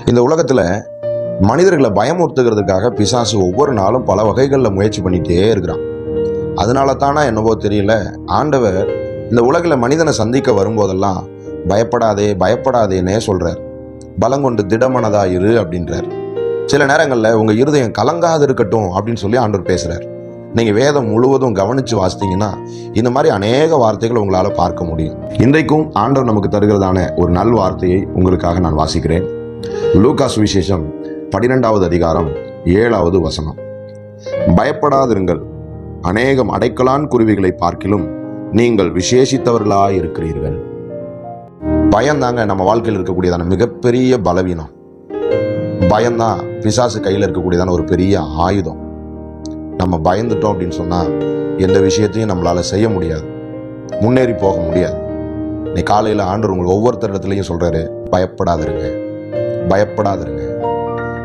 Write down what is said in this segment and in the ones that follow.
இந்த உலகத்துல மனிதர்களை பயமுறுத்துகிறதுக்காக பிசாசு ஒவ்வொரு நாளும் பல வகைகளில் முயற்சி பண்ணிட்டே இருக்கிறான். அதனால தானா என்னவோ தெரியல, ஆண்டவர் இந்த உலகில் மனிதனை சந்திக்க வரும்போதெல்லாம் பயப்படாதே பயப்படாதேன்னே சொல்றார். பலங்கொண்டு திடமனதா இரு அப்படின்றார். சில நேரங்களில் உங்க இருதயம் கலங்காது இருக்கட்டும் அப்படின்னு சொல்லி ஆண்டவர் பேசுறார். நீங்க வேதம் முழுவதும் கவனிச்சு வாசித்தீங்கன்னா இந்த மாதிரி அநேக வார்த்தைகள் உங்களால பார்க்க முடியும். இன்றைக்கும் ஆண்டவர் நமக்கு தருகிறதான ஒரு நல் வார்த்தையை உங்களுக்காக நான் வாசிக்கிறேன். லூக்கா சுவிசேஷம் 12வது அதிகாரம் 7வது வசனம். பயப்படாதிருங்கள், அநேகம் அடைக்கலான் குருவிகளை பார்க்கிலும் நீங்கள் விசேஷித்தவர்களாய் இருக்கிறீர்கள். பயம்தாங்க நம்ம வாழ்க்கையில் இருக்கக்கூடியதான மிகப்பெரிய பலவீனம். பயம்தான் பிசாசு கையில் இருக்கக்கூடியதான ஒரு பெரிய ஆயுதம். நம்ம பயந்துட்டோம் அப்படின்னு சொன்னா எந்த விஷயத்தையும் நம்மளால செய்ய முடியாது, முன்னேறி போக முடியாது. நீ காலையில ஆண்டவர் உங்களுக்கு ஒவ்வொருத்தரிடத்துலையும் சொல்றாரு, பயப்படாதிருங்க பயப்படாதிருங்க.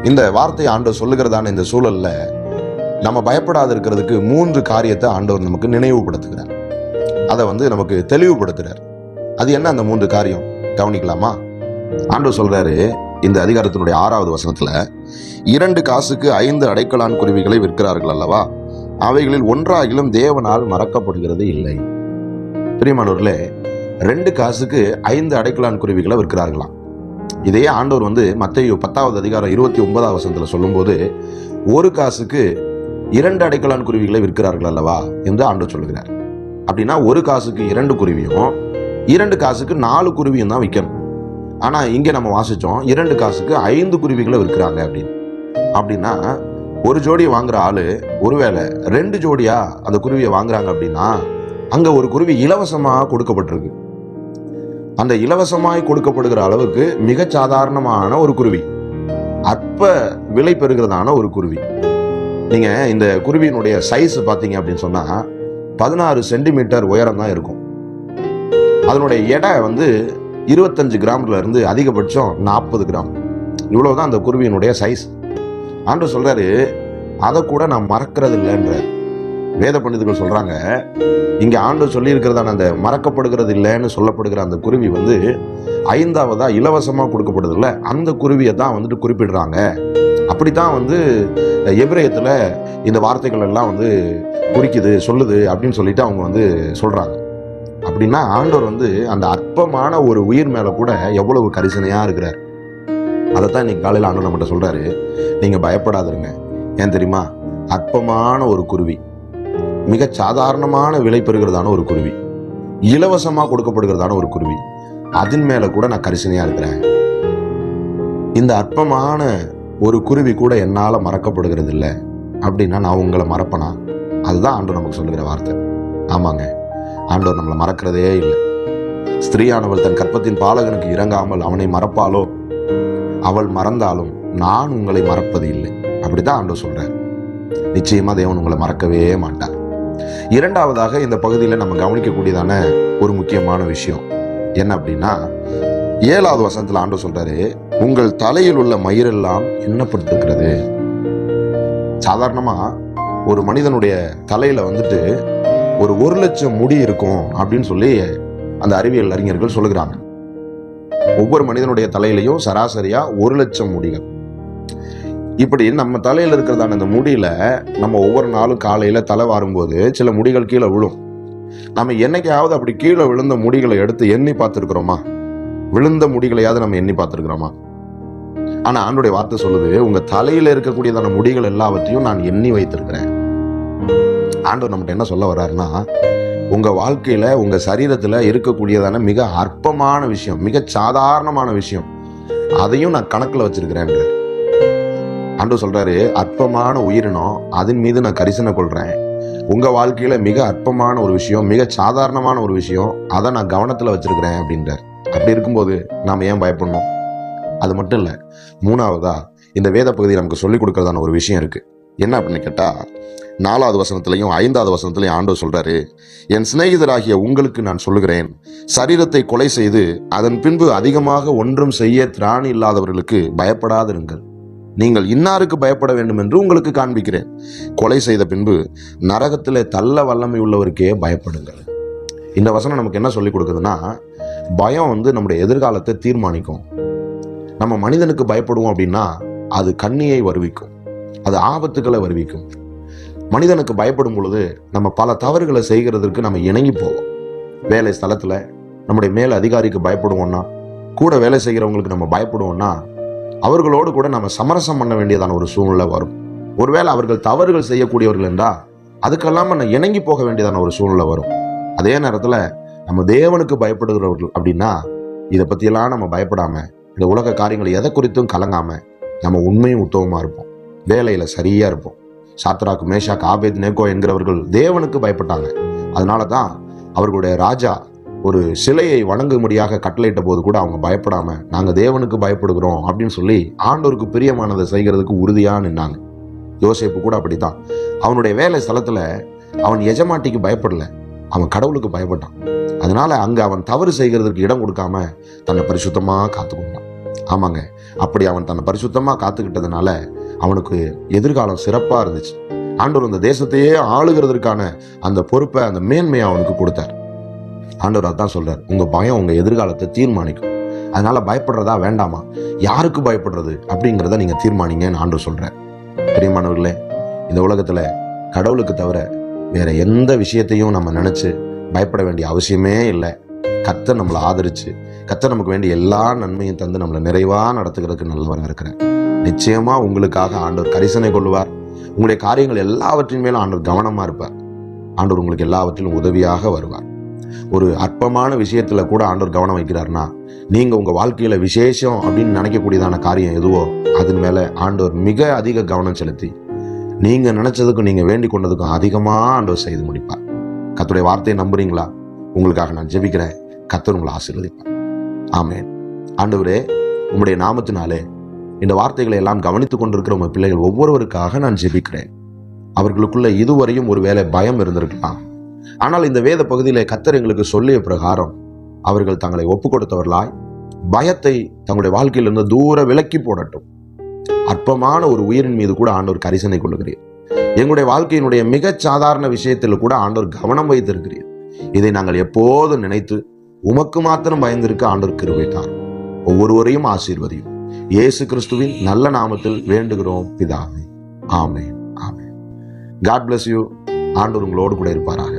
இந்த வார்த்தையை ஆண்டவர் சொல்லுகிறதான இந்த சூழல்ல நம்ம பயப்படாது இருக்கிறதுக்கு 3 காரியத்தை ஆண்டவர் நமக்கு நினைவுபடுத்துகிறார். அதை நமக்கு தெளிவுபடுத்துறார். அது என்ன அந்த 3 காரியம் கவனிக்கலாமா? ஆண்டவர் சொல்றாரு இந்த அதிகாரத்தினுடைய 6வது வசனத்துல, 2 காசுக்கு 5 அடைக்கலான் குருவிகளை விற்கிறார்கள் அல்லவா, அவைகளில் ஒன்றாகிலும் தேவனால் மறக்கப்படுகிறது இல்லை. பிரியமானவர்களே, 2 காசுக்கு 5 அடைக்கலான் குருவிகளை விற்கிறார்களாம். இதையே ஆண்டவர் மத்தேயு 10வது அதிகாரம் 29வது வசனத்துல சொல்லும்போது, 1 காசுக்கு 2 அடைக்கலான் குருவிகளை விற்கிறார்கள் அல்லவா என்று ஆண்டவர் சொல்லுகிறார். அப்படின்னா 1 காசுக்கு 2 குருவியும் 2 காசுக்கு 4 குருவியும் தான் விற்கணும். ஆனா இங்க நம்ம வாசிச்சோம் 2 காசுக்கு 5 குருவிகளை விற்கிறாங்க அப்படின்னு. அப்படின்னா ஒரு ஜோடி வாங்குற ஆளு ஒருவேளை 2 ஜோடியா அந்த குருவியை வாங்குறாங்க அப்படின்னா அங்க ஒரு குருவி இலவசமா கொடுக்கப்பட்டிருக்கு. அந்த இலவசமாய் கொடுக்கப்படுகிற அளவுக்கு மிக சாதாரணமான ஒரு குருவி, அற்ப விலை பெறுகிறதான ஒரு குருவி. நீங்க இந்த குருவியினுடைய சைஸ் பாத்தீங்க அப்படின்னு சொன்னா 16 சென்டிமீட்டர் உயரம் தான் இருக்கும். அதனுடைய எடை 25 கிராம்ல இருந்து அதிகபட்சம் 40 கிராம். இவ்வளவுதான் அந்த குருவியினுடைய சைஸ். ஆண்டவர் சொல்றாரு, அதை கூட நான் மறக்கிறது இல்லைன்றார். வேத பண்டிதர்கள் சொல்றாங்க, இங்க ஆண்டவர் சொல்லி இருக்கிறதான அந்த மறக்கப்படுகிறது இல்லைன்னு சொல்லப்படுகிற அந்த குருவி 5வதா இலவசமா கொடுக்கப்படுது இல்ல, அந்த குருவியை தான் குறிப்பிடுறாங்க. அப்படித்தான் எபிரேயத்துல இந்த வார்த்தைகள் எல்லாம் குறிக்குது சொல்லுது அப்படின்னு சொல்லிட்டு அவங்க சொல்றாங்க. அப்படின்னா ஆண்டவர் அந்த அற்பமான ஒரு உயிர் மேல கூட எவ்வளவு கரிசனையா இருக்கிறார். அதைத்தான் இன்னைக்கு காலையில் ஆண்டவர் நம்மகிட்ட சொல்றாரு, நீங்க பயப்படாதிருங்க. ஏன் தெரியுமா? அற்பமான ஒரு குருவி, மிக சாதாரணமான விலை பெறுகிறதான ஒரு குருவி, இலவசமா கொடுக்கப்படுகிறதான ஒரு குருவி, அதன் மேல கூட நான் கரிசனையா இருக்கிறேன். இந்த அற்பமான ஒரு குருவி கூட என்னால மறக்கப்படுகிறது இல்லை அப்படின்னா நான் உங்களை மறப்பனா? அதுதான் ஆண்டவர் நமக்கு சொல்லுகிற வார்த்தை. ஆமாங்க, ஆண்டவர் நம்மளை மறக்கிறதே இல்லை. ஸ்திரீயானவள் தன் கற்பத்தின் பாலகனுக்கு இறங்காமல் அவனை மறப்பாலோ, அவள் மறந்தாலும் நான் உங்களை மறப்பது இல்லை. அப்படித்தான் ஆண்டவர் சொல்றார். நிச்சயமா தேவன் உங்களை மறக்கவே மாட்டார். 2வதாக இந்த பகுதியில் நம்ம கவனிக்கக்கூடியதான ஒரு முக்கியமான விஷயம் என்ன அப்படின்னா, 7வது வசனத்துல ஆண்டவர் சொல்றாரு, உங்கள் தலையில் உள்ள மயிரெல்லாம் எண்ணப்பட்டிருக்கிறது. சாதாரணமா ஒரு மனிதனுடைய தலையில ஒரு 1 லட்சம் முடி இருக்கும் அப்படின்னு சொல்லி அந்த அறிவியல் அறிஞர்கள் சொல்லுகிறாங்க. ஒவ்வொரு மனிதனுடைய தலையிலையும் சராசரியா 1 லட்சம் முடிகள். இப்படி நம்ம தலையில இருக்கிறதான அந்த முடியில நம்ம ஒவ்வொரு நாளும் காலையில தலை வாரும்போது சில முடிகள் கீழே விழும். நம்ம என்னைக்காவது அப்படி கீழே விழுந்த முடிகளை எடுத்து எண்ணி பார்த்திருக்கிறோமா? விழுந்த முடிகளையாவது நம்ம எண்ணி பார்த்திருக்கிறோமா? ஆனா ஆண்டவருடைய வார்த்தை சொல்லுது, உங்க தலையில இருக்கக்கூடியதான முடிகள் எல்லாவற்றையும் நான் எண்ணி வைத்திருக்கிறேன். ஆண்டவர் நம்மகிட்ட என்ன சொல்ல வர்றாருன்னா, உங்க வாழ்க்கையில உங்க சரீரத்துல இருக்கக்கூடியதான மிக அற்பமான விஷயம், மிக சாதாரணமான விஷயம், அதையும் நான் கணக்குல வச்சிருக்கிறேன். ஆண்டவர் சொல்றாரு, அற்பமான உயிரினம், அதன் மீது நான் கரிசனை கொள்றேன். உங்க வாழ்க்கையில மிக அற்பமான ஒரு விஷயம், மிக சாதாரணமான ஒரு விஷயம், அதை நான் கவனத்துல வச்சிருக்கிறேன் அப்படின்றார். அப்படி இருக்கும்போது நாம ஏன் பயப்படணும்? அது மட்டும் இல்ல, 3வதா இந்த வேத பகுதி நமக்கு சொல்லிக் கொடுக்கறதான ஒரு விஷயம் இருக்கு. என்ன அப்படின்னு கேட்டா, 4வது வசனத்திலையும் 5வது வசனத்திலையும் ஆண்டவர் சொல்றாரு, என் சிநேகிதராகிய உங்களுக்கு நான் சொல்லுகிறேன், சரீரத்தை கொலை செய்து அதன் பின்பு அதிகமாக ஒன்றும் செய்ய திராணி இல்லாதவர்களுக்கு பயப்படாதிருங்கள். நீங்கள் இன்னாருக்கு பயப்பட வேண்டும் என்று உங்களுக்கு காண்பிக்கிறேன். கொலை செய்த பின்பு நரகத்திலே தள்ள வல்லமை உள்ளவருக்கே பயப்படுங்கள். இந்த வசனம் நமக்கு என்ன சொல்லிக் கொடுக்குதுன்னா, பயம் நம்முடைய எதிர்காலத்தை தீர்மானிக்கும். நம்ம மனிதனுக்கு பயப்படுவோம் அப்படின்னா அது கண்ணியை வருவிக்கும், அது ஆபத்துக்களை வருவிக்கும். மனிதனுக்கு பயப்படும் பொழுது நம்ம பல தவறுகளை செய்கிறதுக்கு நம்ம இணங்கி போவோம். வேலை ஸ்தலத்துல நம்முடைய மேல் அதிகாரிக்கு பயப்படுவோம்னா, கூட வேலை செய்கிறவங்களுக்கு நம்ம பயப்படுவோம்னா, அவர்களோடு கூட நம்ம சமரசம் பண்ண வேண்டியதான ஒரு சூழ்நிலை வரும். ஒருவேளை அவர்கள் தவறுகள் செய்யக்கூடியவர்கள் என்றால் அதுக்கெல்லாம் நம்ம இணங்கி போக வேண்டியதான ஒரு சூழ்நிலை வரும். அதே நேரத்துல நம்ம தேவனுக்கு பயப்படுகிறவர்கள் அப்படின்னா இதை பத்தியெல்லாம் நம்ம பயப்படாம, இந்த உலக காரியங்கள் எதை குறித்தும் கலங்காம நம்ம உண்மையும் உத்தவமா இருப்போம், வேலையில சரியா இருப்போம். சாத்ராக், மேஷாக், ஆபேத்நேகோ என்கிறவர்கள் தேவனுக்கு பயப்பட்டாங்க. அதனாலதான் அவர்களுடைய ராஜா ஒரு சிலையை வணங்கும்படியாக கட்டளையிட்ட போது கூட அவங்க பயப்படாம நாங்க தேவனுக்கு பயப்படுகிறோம் அப்படின்னு சொல்லி ஆண்டவருக்கு பிரியமானதை செய்கிறதுக்கு உறுதியா நின்னாங்க. யோசேப்பு கூட அப்படித்தான். அவனுடைய வேலை ஸ்தலத்துல அவன் எஜமாட்டிக்கு பயப்படல, அவன் கடவுளுக்கு பயப்பட்டான். அதனால அங்க அவன் தவறு செய்கிறதுக்கு இடம் கொடுக்காம தன்னை பரிசுத்தமா காத்துக்கொண்டான். ஆமாங்க, அப்படி அவன் தன்னை பரிசுத்தமா காத்துக்கிட்டதுனால அவனுக்கு எதிர்காலம் சிறப்பா இருந்துச்சு. ஆண்டவர் அந்த தேசத்தையே ஆளுகிறதுக்கான அந்த பொறுப்பை, அந்த மேன்மையை அவனுக்கு கொடுத்தார். ஆண்டவர் அதான் சொல்றார், உங்க பயம் உங்க எதிர்காலத்தை தீர்மானிக்கும். அதனால பயப்படுறதா வேண்டாமா, யாருக்கு பயப்படுறது அப்படிங்கிறத நீங்க தீர்மானிங்கன்னு ஆண்டவர் சொல்றார். பிரியமானவர்களே, இந்த உலகத்துல கடவுளுக்கு தவிர வேற எந்த விஷயத்தையும் நம்ம நினைச்சு பயப்பட வேண்டிய அவசியமே இல்லை. கர்த்தர் நம்மளை ஆதரிச்சு, கர்த்தர் நமக்கு வேண்டிய எல்லா நன்மையும் தந்து நம்மளை நிறைவா நடத்துகிறதுக்கு நல்லவராக இருக்கிறார். நிச்சயமா உங்களுக்காக ஆண்டவர் கரிசனை கொள்வார். உங்களுடைய காரியங்கள் எல்லாவற்றின் மேலும் ஆண்டவர் கவனமா இருப்பார். ஆண்டவர் உங்களுக்கு எல்லாவற்றிலும் உதவியாக வருவார். ஒரு அற்பமான விஷயத்துல கூட ஆண்டவர் கவனம் வைக்கிறார்னா, நீங்க உங்க வாழ்க்கையில விசேஷம் அப்படின்னு நினைக்கக்கூடியதான காரியம் எதுவோ அதன் மேல ஆண்டவர் மிக அதிக கவனம் செலுத்தி நீங்க நினைச்சதுக்கும் நீங்க வேண்டிக் கொண்டதுக்கும் அதிகமா ஆண்டவர் செய்து முடிப்பார். கர்த்தருடைய வார்த்தையை நம்புறீங்களா? உங்களுக்காக நான் ஜெபிக்கிறேன். கர்த்தர் உங்களை ஆசீர்வதிப்பார். ஆமென். ஆண்டவரே, உம்முடைய நாமத்தினாலே இந்த வார்த்தைகளை எல்லாம் கவனித்துக் கொண்டிருக்கிற உங்க பிள்ளைகள் ஒவ்வொருவருக்காக நான் ஜெபிக்கிறேன். அவர்களுக்குள்ள இதுவரையும் ஒருவேளை பயம் இருந்திருக்கலாம். ஆனால் இந்த வேத பகுதியிலே கர்த்தர் எங்களுக்கு சொல்லிய பிரகாரம் அவர்கள் தங்களை ஒப்புக் கொடுத்தவர்களாய் பயத்தை தங்களுடைய வாழ்க்கையிலிருந்து தூர விலக்கி போடட்டும். அற்பமான ஒரு உயிரின் மீது கூட ஆண்டவர் கரிசனை கொள்ளுகிறீர். எங்களுடைய வாழ்க்கையினுடைய மிக சாதாரண விஷயத்தில் கூட ஆண்டவர் கவனம் வைத்திருக்கிறீர். இதை நாங்கள் எப்போதும் நினைத்து உமக்கு மாத்திரம் பயந்திருக்க ஆண்டவர் கிருபை தாரும். ஒவ்வொருவரையும் ஆசீர்வதியும். இயேசு கிறிஸ்துவின் நல்ல நாமத்தில் வேண்டுகிறோம் பிதாவே. ஆமென். ஆமென். God bless you. ஆண்டவர் உங்களோடு கூட இருப்பாராக.